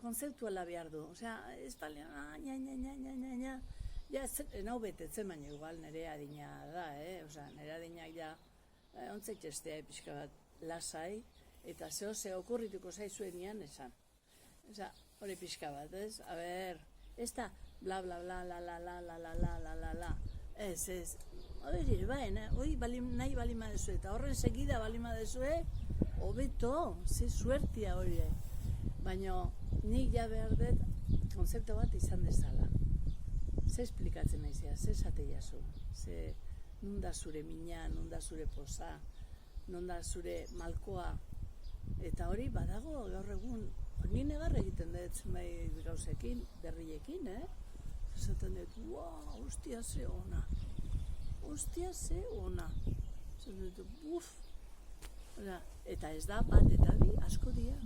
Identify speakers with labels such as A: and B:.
A: konzeptuala behar du. Osea, ez bale, ja, nau betetzen baina igual nire adina da, Osea, nire adinak ja, ontzek estea pixka bat lasai, eta ze okurrituko zaizuenian esan. Osea, hori pixka bat, ez? A ber, ez da, bla, bla, bla, la, ez. Hori, hori nahi balima dezue, eta horren segida balima dezue, hobeto, ze suertia hori. Baina nik ja behar dut konzeptu bat izan dezala. Ze esplikatzen naizea, ze esate jazu, nun da zure mina, nun da zure posa, nun da zure malkoa. Eta hori badago gaur egun, ni negar egiten dut zenbait gauzekin, berriekin, Esaten dut, hostia ze ona. Esaten dut, buf. Eta ez da bat eta bi asko dira.